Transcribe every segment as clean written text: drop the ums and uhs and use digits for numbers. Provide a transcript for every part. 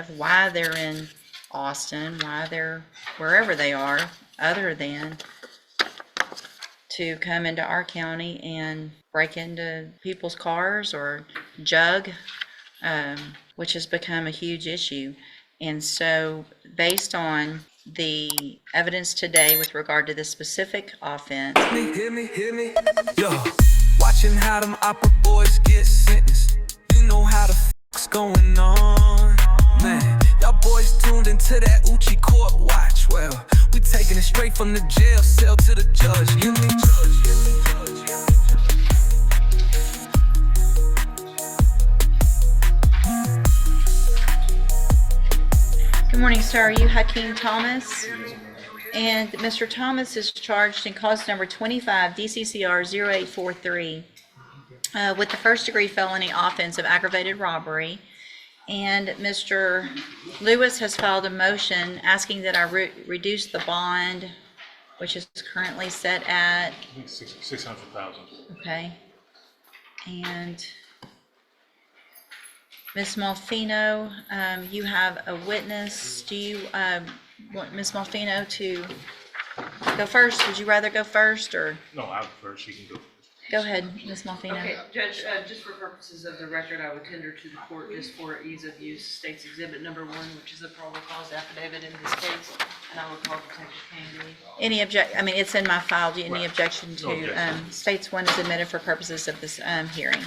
of why they're in Austin, why they're wherever they are, other than to come into our county and break into people's cars or jug, which has become a huge issue. And so based on the evidence today with regard to this specific offense. Hear me, yo, watching how them opera boys get sentenced. You know how the f***'s going on, man. Y'all boys tuned into that Oouchie court watch. Well, we taking it straight from the jail cell to the judge. Hear me? Good morning, sir. Are you Hakeem Thomas? And Mr. Thomas is charged in cause number 25 DCCR 0843 with the first degree felony offense of aggravated robbery. And Mr. Lewis has filed a motion asking that I reduce the bond, which is currently set at, I think 600,000. okay. And Ms. Malfino, you have a witness. Do you want Ms. Malfino to go first? Would you rather go first, or? No, I'll first. She can go first. Go ahead, Ms. Malfino. Okay, Judge, just for purposes of the record, I would tender to the court, just for ease of use, State's Exhibit Number 1, which is a probable cause affidavit in this case, and I will call Detective Candy. Any it's in my file. Do you any Right. objection No to, objection. States 1 is admitted for purposes of this hearing.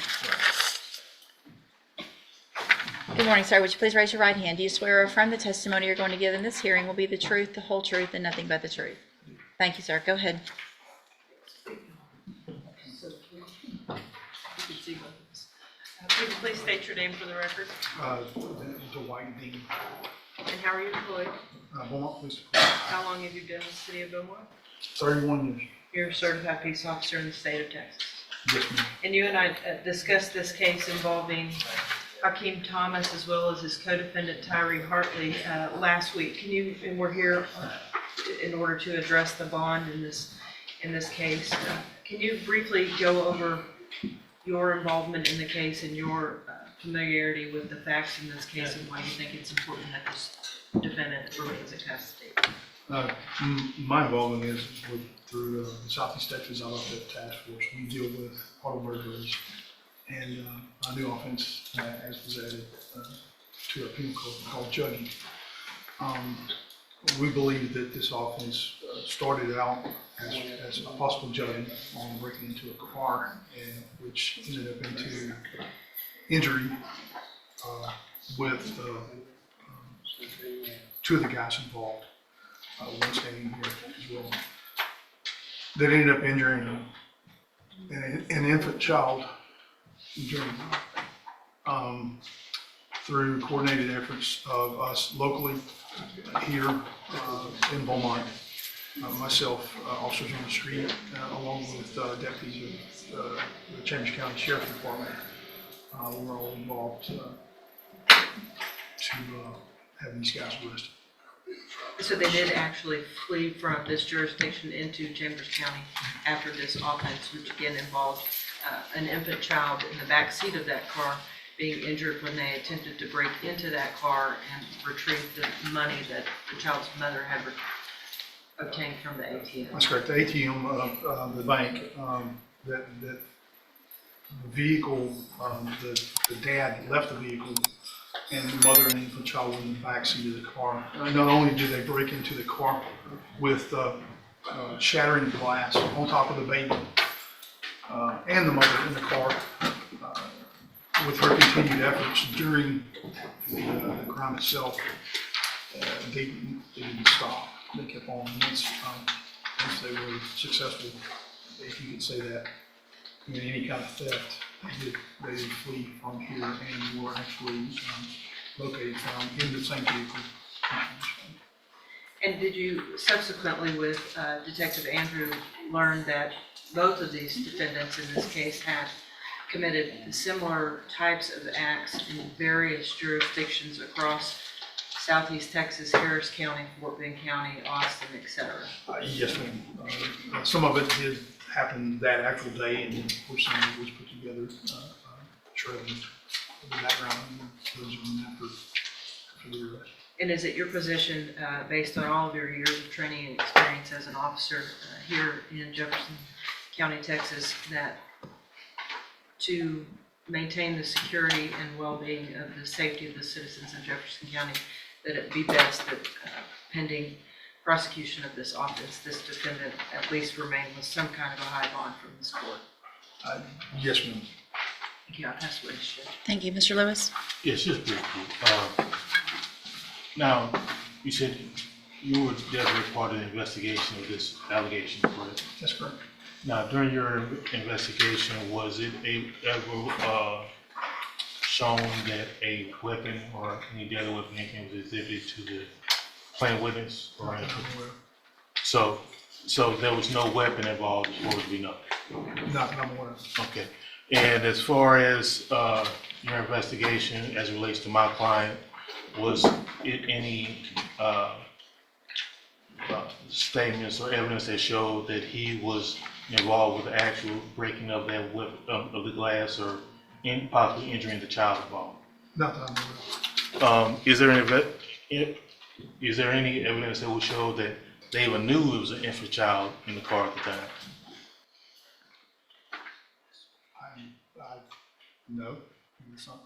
Good morning, sir. Would you please raise your right hand? Do you swear or affirm the testimony you're going to give in this hearing will be the truth, the whole truth, and nothing but the truth? Thank you, sir. Go ahead. Could you please state your name for the record? Dwight Dean, And how are you employed? Beaumont Police Department, How long have you been in the city of Beaumont? 31 years. You're a certified peace officer in the state of Texas. Yes, ma'am. And you and I discussed this case involving Hakeem Thomas as well as his co-defendant Tyree Hartley last week. And we're here in order to address the bond in this case. Can you briefly go over your involvement in the case and your familiarity with the facts in this case and why you think it's important that this defendant remains in custody? My involvement is through Southeast Texas. I love that task force. We deal with auto burglaries, and a new offense as was added to our penal code called jugging. We believe that this offense started out as a possible jugging on breaking into a car, and which ended up into injury with two of the guys involved. One standing here as well. That ended up injuring an infant child through coordinated efforts of us locally here in Beaumont, myself, officers on the street, along with deputies of the Chambers County Sheriff's Department. We were all involved to have these guys arrested. So they did actually flee from this jurisdiction into Chambers County after this offense, which again involved an infant child in the back seat of that car being injured when they attempted to break into that car and retrieve the money that the child's mother had obtained from the ATM. That's correct. The ATM of the bank, that the vehicle, the dad left the vehicle, and the mother and the infant child were in the back seat of the car. Not only did they break into the car with shattering the glass on top of the baby and the mother in the car, with her continued efforts during the crime itself, they didn't stop. They kept on. Once they were successful, if you could say that, in any kind of theft, they did flee from here and were actually located found in the same vehicle. And did you subsequently with Detective Andrew learn that both of these defendants in this case had committed similar types of acts in various jurisdictions across Southeast Texas, Harris County, Fort Bend County, Austin, etc.? Yes, ma'am. Some of it did happen that actual day, and of course some of it was put together, trailed the background, and those are after for the arrest. And is it your position, based on all of your years of training and experience as an officer here in Jefferson County, Texas, that to maintain the security and well-being of the safety of the citizens of Jefferson County, that it be best that pending prosecution of this offense, this defendant at least remain with some kind of a high bond from this court? Yes, ma'am. Thank you. I'll pass the witness, Judge. Thank you. Mr. Lewis? Yes, just briefly. Now, you said you were definitely part of the investigation of this allegation, correct? That's correct. Now, during your investigation, was it ever shown that a weapon or any deadly weapon anything was exhibited to the plaintiff witness? Or Not that I'm aware so there was no weapon involved as far as we know? of. Not that I'm aware of. Okay. And as far as your investigation as it relates to my client, was it any statements or evidence that showed that he was involved with the actual breaking of that of the glass or possibly injuring the child involved? Not that I'm aware of. Is there any evidence that would show that they even knew it was an infant child in the car at the time? No. It's not.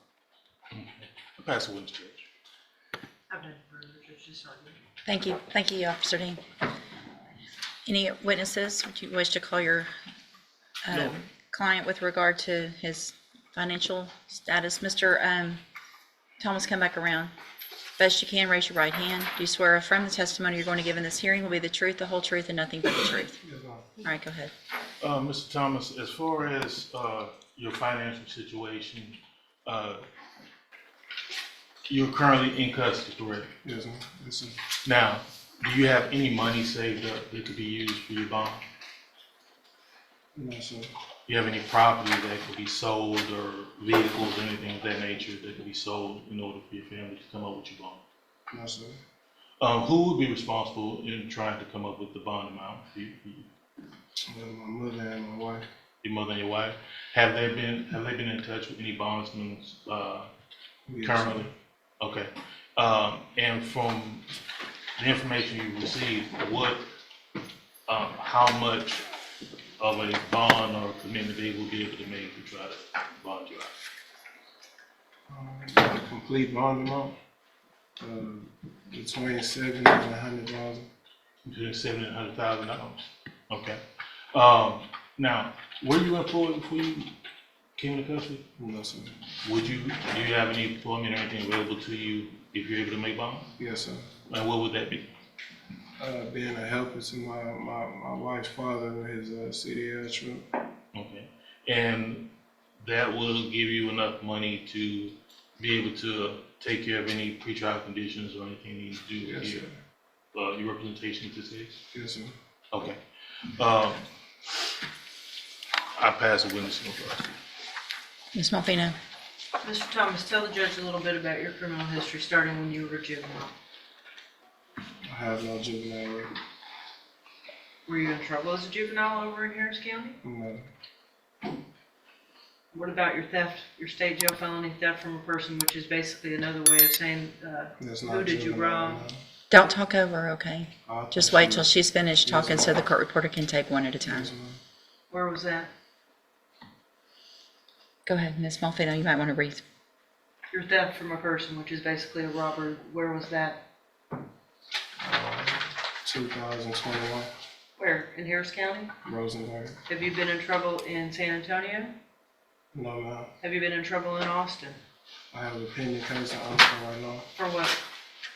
I'll pass the witness, Judge. I've done further, Judge, this argument. Thank you. Thank you, Officer Dean. Any witnesses? Would you wish to call your No. client with regard to his financial status? Mr. Thomas, come back around. Best you can, raise your right hand. Do you swear affirm the testimony you're going to give in this hearing will be the truth, the whole truth, and nothing but the truth? Yes, ma'am. All right, go ahead. Mr. Thomas, as far as your financial situation, you're currently in custody, correct? Yes, ma'am. Yes, sir. Now, do you have any money saved up that could be used for your bond? No, sir. Do you have any property that could be sold or vehicles or anything of that nature that could be sold in order for your family to come up with your bond? No, sir. Who would be responsible in trying to come up with the bond amount for you? My mother and my wife. Your mother and your wife? Have they been in touch with any bondsmen Yes, currently? sir. Okay. And from the information you received, how much of a bond or commitment they will be able to make to try to bond you out? The complete bond amount, between $70,000 and $100,000. Between $70,000 and $100,000. Okay. Now, were you employed before you came to custody? No, sir. Do you have any employment or anything available to you if you're able to make bonds? Yes, sir. And what would that be? Being a helper to my wife's father with his CDL truck. Okay. And that will give you enough money to be able to take care of any pretrial conditions or anything you need to do Yes, here? sir. Your representation to say? Yes, sir. Okay. I pass the witness in first. Ms. Malfino? Mr. Thomas, tell the judge a little bit about your criminal history, starting when you were a juvenile. I have no juvenile record. Were you in trouble as a juvenile over in Harris County? No. What about your theft, your state jail felony theft from a person, which is basically another way of saying, That's not who did you juvenile, wrong? no. Don't talk over, her, okay? I'll Just talk wait to till you. she's finished Yes, talking so ma'am. the court reporter can take one at a time. Yes, ma'am. Where was that? Go ahead, Ms. Malfino, you might want to read. Your theft from a person, which is basically a robbery, where was that? 2021, Where, in Harris County? Rosenberg. Have you been in trouble in San Antonio? No, ma'am. Have you been in trouble in Austin? I have a pending case in Austin right now For what?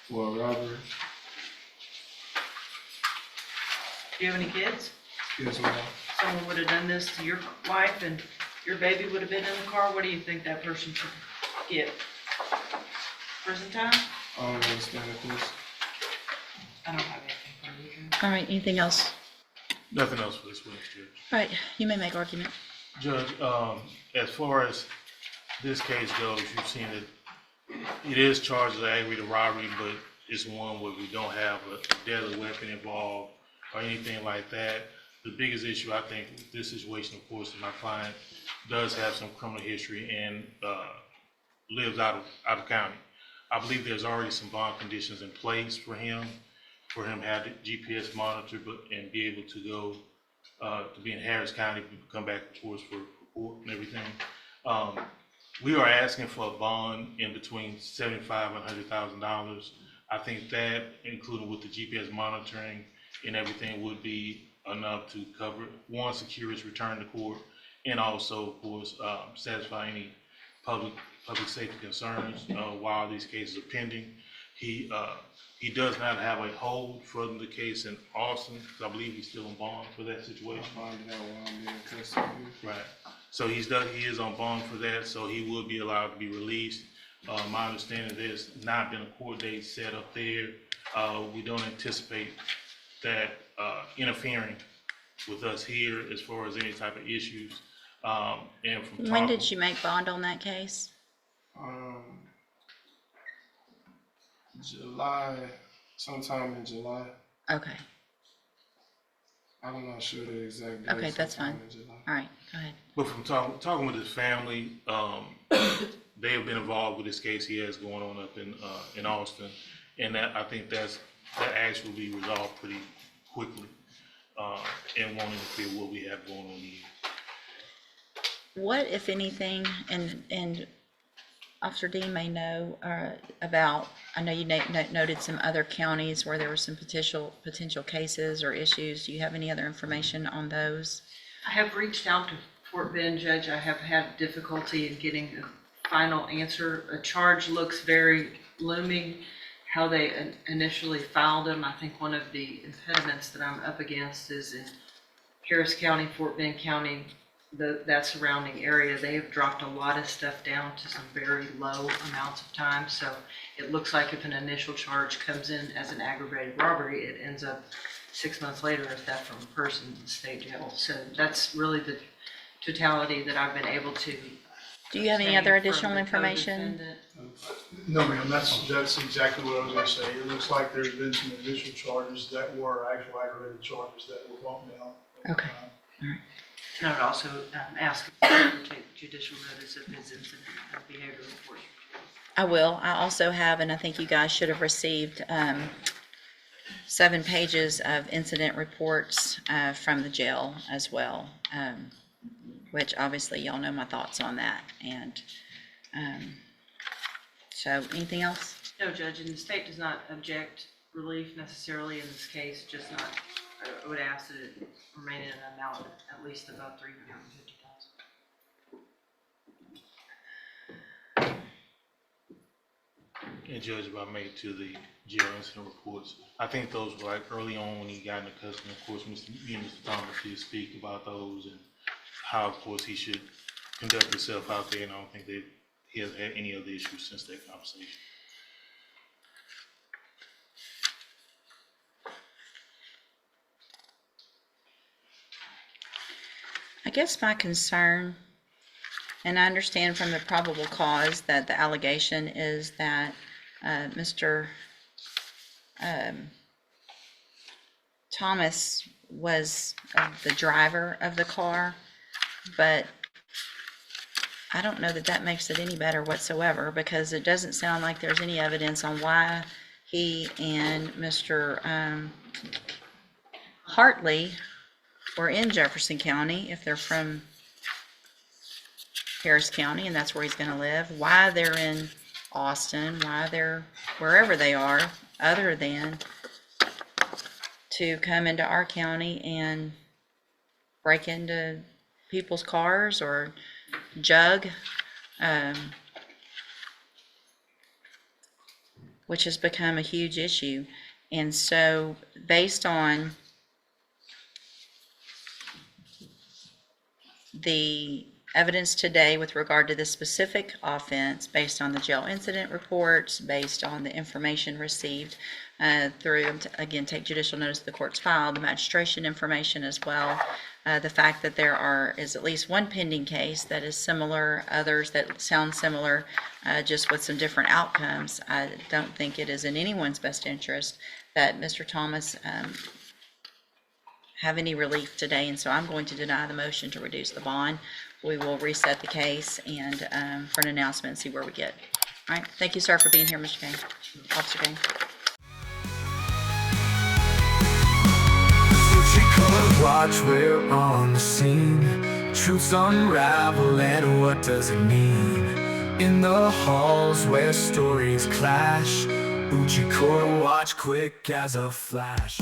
for a robbery. Do you have any kids? Yes, ma'am. Someone would have done this to your wife and your baby would have been in the car, what do you think that person should get? Prison time? I don't understand this. I don't have anything for you, Judge. All right, anything else? Nothing else for this witness, Judge. All right, you may make argument. Judge, as far as this case goes, you've seen that it is charged as aggravated robbery, but it's one where we don't have a deadly weapon involved or anything like that. The biggest issue, I think, with this situation, of course, is my client does have some criminal history and lives out of county. I believe there's already some bond conditions in place for him to have the GPS monitored, and be able to go, to be in Harris County, come back, of course, for court and everything. We are asking for a bond in between $75,000 and $100,000. I think that, including with the GPS monitoring and everything, would be enough to cover, one, secure his return to court, and also, of course, satisfy any public safety concerns while these cases are pending. He does not have a hold from the case in Austin, because I believe he's still on bond for that situation. Find out while I'm in custody. Right. So he is on bond for that, so he will be allowed to be released. My understanding, there's not been a court date set up there. We don't anticipate that interfering with us here as far as any type of issues. And from When did you make bond on that case? July, sometime in July. Okay, I'm not sure the exact date. okay, that's sometime fine. in July. All right, go ahead. But from talking with his family, they have been involved with this case he has going on up in Austin, and that, I think that actually will be resolved pretty quickly, and won't interfere with what we have going on here. What, if anything, and Officer Dean may know about, I know you noted some other counties where there were some potential cases or issues. Do you have any other information on those? I have reached out to Fort Bend, Judge. I have had difficulty in getting a final answer. A charge looks very looming. How they initially filed them, I think one of the impediments that I'm up against is in Harris County, Fort Bend County, that surrounding area. They have dropped a lot of stuff down to some very low amounts of time. So it looks like if an initial charge comes in as an aggravated robbery, it ends up 6 months later as theft from a person in the state jail. So that's really the totality that I've been able to. Do you have any other obtain from additional the information? co-defendant. No, ma'am, that's exactly what I was gonna say. It looks like there's been some initial charges that were actual aggravated charges that were bumped down. Okay. And I would also ask if you would take judicial notice of his incident and behavior report. I will. I also have, and I think you guys should have received 7 pages of incident reports from the jail as well, which obviously y'all know my thoughts on that. And so anything else? No, Judge, and the state does not object relief necessarily in this case, just not, I would ask that it remain in an amount at least above $350,000. And Judge, if I may, to the jail incident reports, I think those were like early on when he got into custody. Of course, Mr. Thomas did speak about those and how, of course, he should conduct himself out there, and I don't think that he has had any other issues since that conversation. I guess my concern, and I understand from the probable cause that the allegation is that Mr. Thomas was the driver of the car, but I don't know that that makes it any better whatsoever, because it doesn't sound like there's any evidence on why he and Mr. Hartley were in Jefferson County, if they're from Harris County and that's where he's going to live, why they're in Austin, why they're wherever they are, other than to come into our county and break into people's cars or jug, which has become a huge issue. And so based on the evidence today with regard to this specific offense, based on the jail incident reports, based on the information received through, again, take judicial notice of the court's file, the magistration information as well, the fact that there is at least one pending case that is similar, others that sound similar, just with some different outcomes, I don't think it is in anyone's best interest that Mr. Thomas have any relief today, and so I'm going to deny the motion to reduce the bond. We will reset the case and for an announcement and see where we get. All right, thank you, sir, for being here, Mr. Kane. Officer Kane. Watch, we're on the scene. Truths unravel, and what does it mean? In the halls where stories clash, Oouchie court watch quick as a flash.